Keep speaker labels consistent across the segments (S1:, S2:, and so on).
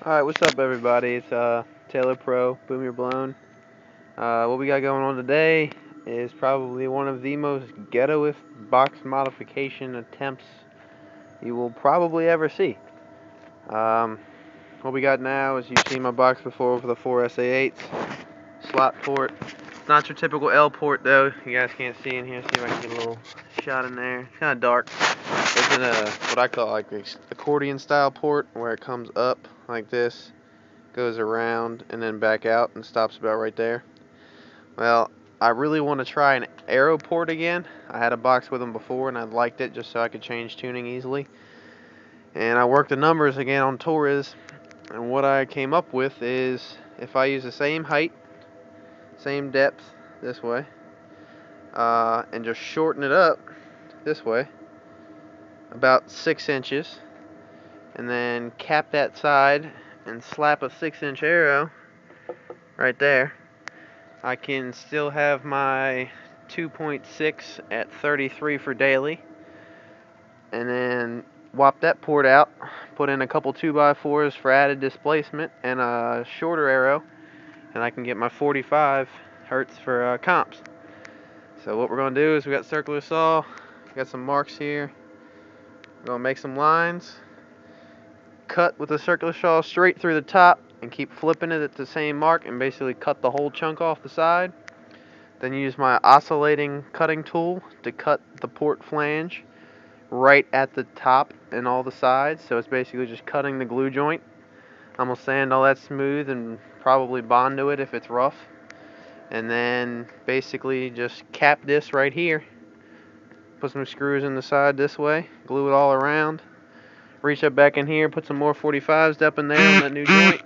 S1: Alright, what's up everybody? It's Taylor Pro, Boom Your Blown. What we got going on today is probably one of the most ghettoest box modification attempts you will probably ever see. What we got now is, you've seen my box before for the 4SA8s. Slot port. It's not your typical L port though. You guys can't see in here. See if I can get a little shot in there. It's kind of dark. It's in a, what I call like an accordion style port, where it comes up like this, goes around, and then back out and stops about right there. Well, I really want to try an arrow port again. I had a box with them before and I liked it just so I could change tuning easily. And I worked the numbers again on Torres, and what I came up with is, if I use the same height, same depth this way, and just shorten it up this way about 6 inches, and then cap that side and slap a 6-inch arrow right there, I can still have my 2.6 at 33 for daily, and then whop that port out, put in a couple 2x4s for added displacement and a shorter arrow, and I can get my 45 hertz for comps. So what we're going to do is, we got circular saw, we got some marks here, we're going to make some lines, cut with the circular saw straight through the top, and keep flipping it at the same mark, and basically cut the whole chunk off the side. Then use my oscillating cutting tool to cut the port flange right at the top and all the sides, so it's basically just cutting the glue joint. I'm going to sand all that smooth and probably bond to it if it's rough, and then basically just cap this right here, put some screws in the side this way, glue it all around, reach up back in here, put some more 45s up in there on that new joint,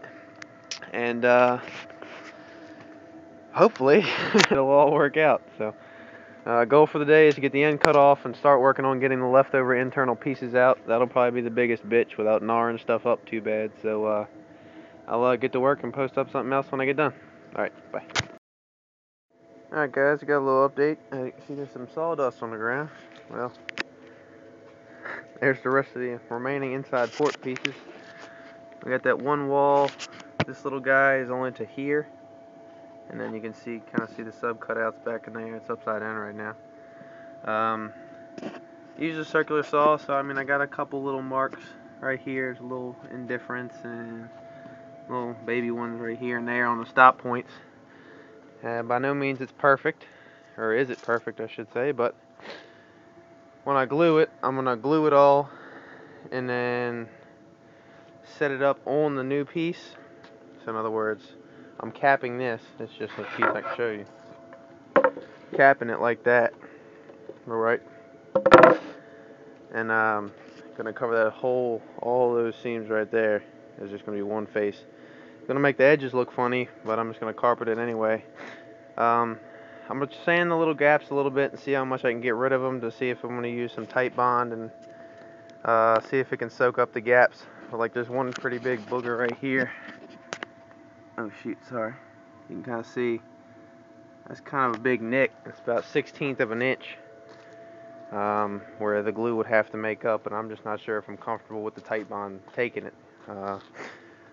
S1: and hopefully it'll all work out. So goal for the day is to get the end cut off and start working on getting the leftover internal pieces out. That'll probably be the biggest bitch without gnawing stuff up too bad. So I'll get to work and post up something else when I get done. Alright, bye. Alright guys, I got a little update. You can see there's some sawdust on the ground. Well, there's the rest of the remaining inside port pieces. We got that one wall. This little guy is only to here. And then you can see, kind of see the sub cutouts back in there. It's upside down right now. Use a circular saw, so I mean I got a couple little marks right here. There's a little indifference and little baby ones right here and there on the stop points. By no means it's perfect, or is it perfect I should say, but when I glue it, I'm going to glue it all and then set it up on the new piece. So in other words, I'm capping this. It's just a piece I can show you. Capping it like that. Alright. And gonna cover that whole, all those seams right there. There's just gonna be one face. Gonna make the edges look funny, but I'm just gonna carpet it anyway. I'm gonna sand the little gaps a little bit and see how much I can get rid of them, to see if I'm gonna use some tight bond and see if it can soak up the gaps. But like, there's one pretty big booger right here. Oh shoot, sorry. You can kind of see that's kind of a big nick. It's about 1/16 of an inch, where the glue would have to make up, and I'm just not sure if I'm comfortable with the tight bond taking it.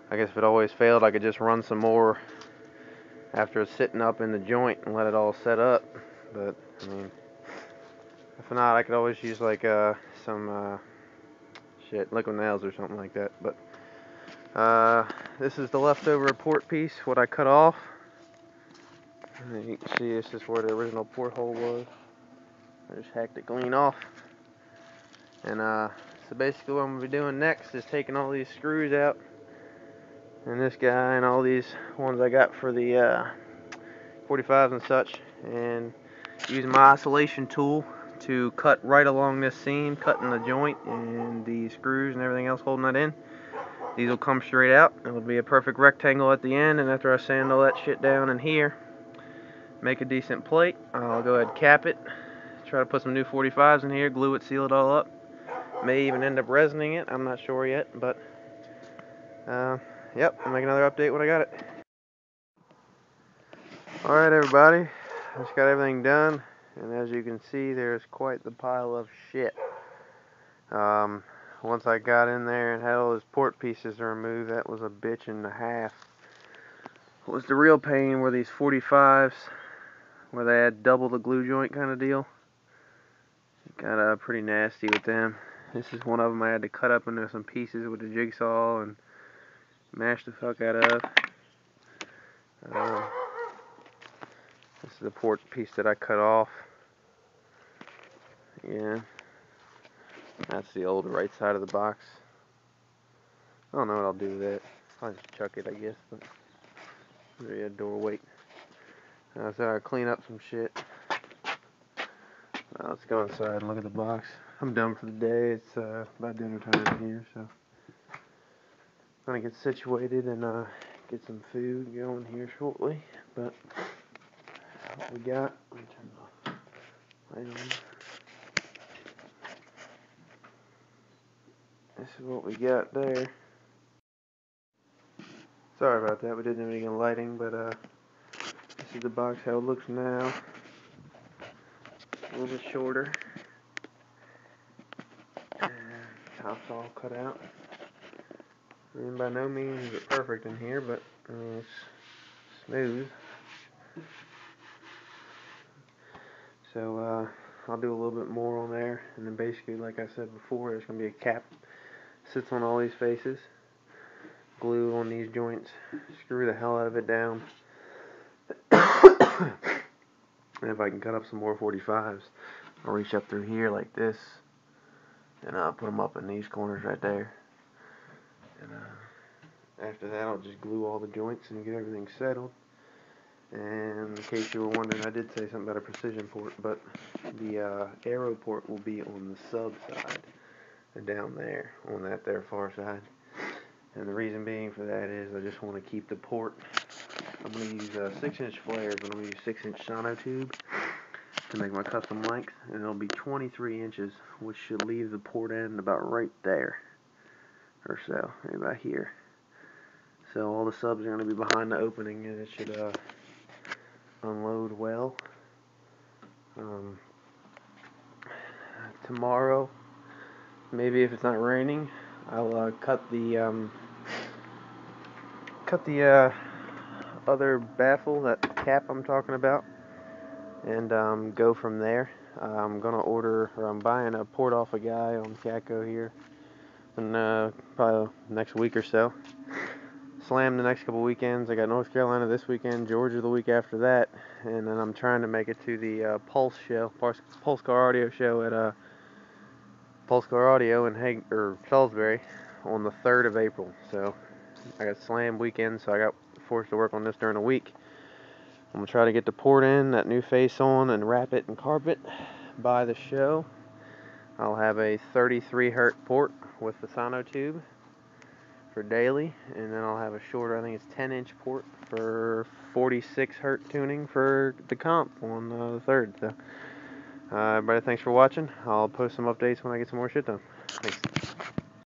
S1: I guess if it always failed, I could just run some more after it's sitting up in the joint and let it all set up. But I mean, if not, I could always use like some liquid nails or something like that. But this is the leftover port piece, what I cut off. And you can see this is where the original porthole was. I just hacked it clean off. And so basically what I'm going to be doing next is taking all these screws out, and this guy, and all these ones I got for the 45s and such, and using my oscillation tool to cut right along this seam, cutting the joint and the screws and everything else holding that in. These will come straight out. It'll be a perfect rectangle at the end, and after I sand all that shit down in here, make a decent plate, I'll go ahead and cap it, try to put some new 45s in here, glue it, seal it all up. May even end up resining it, I'm not sure yet, but yep, I'll make another update when I got it. Alright everybody, I just got everything done, and as you can see, there's quite the pile of shit. once I got in there and had all those port pieces removed, that was a bitch and a half. What was the real pain were these 45s, where they had double the glue joint kind of deal. Got pretty nasty with them. This is one of them I had to cut up into some pieces with the jigsaw and mash the fuck out of. This is the port piece that I cut off. Yeah, that's the old right side of the box. I don't know what I'll do with it. I'll just chuck it, I guess. But yeah, door weight. So I clean up some shit. Let's go inside and look at the box. I'm done for the day. It's about dinner time here, so I'm gonna get situated and get some food going here shortly. But what we got? Let me turn the light on. This is what we got there. Sorry about that. We didn't have any lighting, but this is the box how it looks now. A little bit shorter. And top's all cut out. I mean, by no means is it perfect in here, but I mean, it's smooth. So I'll do a little bit more on there, and then basically, like I said before, there's going to be a cap that sits on all these faces, glue on these joints, screw the hell out of it down, and if I can cut up some more 45s, I'll reach up through here like this, and I'll put them up in these corners right there, and after that I'll just glue all the joints and get everything settled. And in case you were wondering, I did say something about a precision port, but the arrow port will be on the sub side, down there, on that there far side. And the reason being for that is I just want to keep the port. I'm going to use 6-inch flares, but I'm going to use 6-inch sono tube to make my custom length, and it'll be 23 inches, which should leave the port end about right there, or so, maybe about here. So all the subs are going to be behind the opening, and it should unload well. Tomorrow, maybe if it's not raining, I'll cut the other baffle, that cap I'm talking about, and go from there. I'm gonna order, or I'm buying a port off a guy on Catco here, in probably next week or so. Slam the next couple weekends. I got North Carolina this weekend, Georgia the week after that, and then I'm trying to make it to the Pulse Car Audio show at Pulse Car Audio in Salisbury on the 3rd of April. So I got slam weekend, so I got forced to work on this during the week. I'm gonna try to get the port in, that new face on, and wrap it in carpet by the show. I'll have a 33 Hz port with the sono tube for daily, and then I'll have a shorter, I think it's 10-inch port for 46 Hz tuning for the comp on the 3rd. So, everybody, thanks for watching. I'll post some updates when I get some more shit done. Thanks.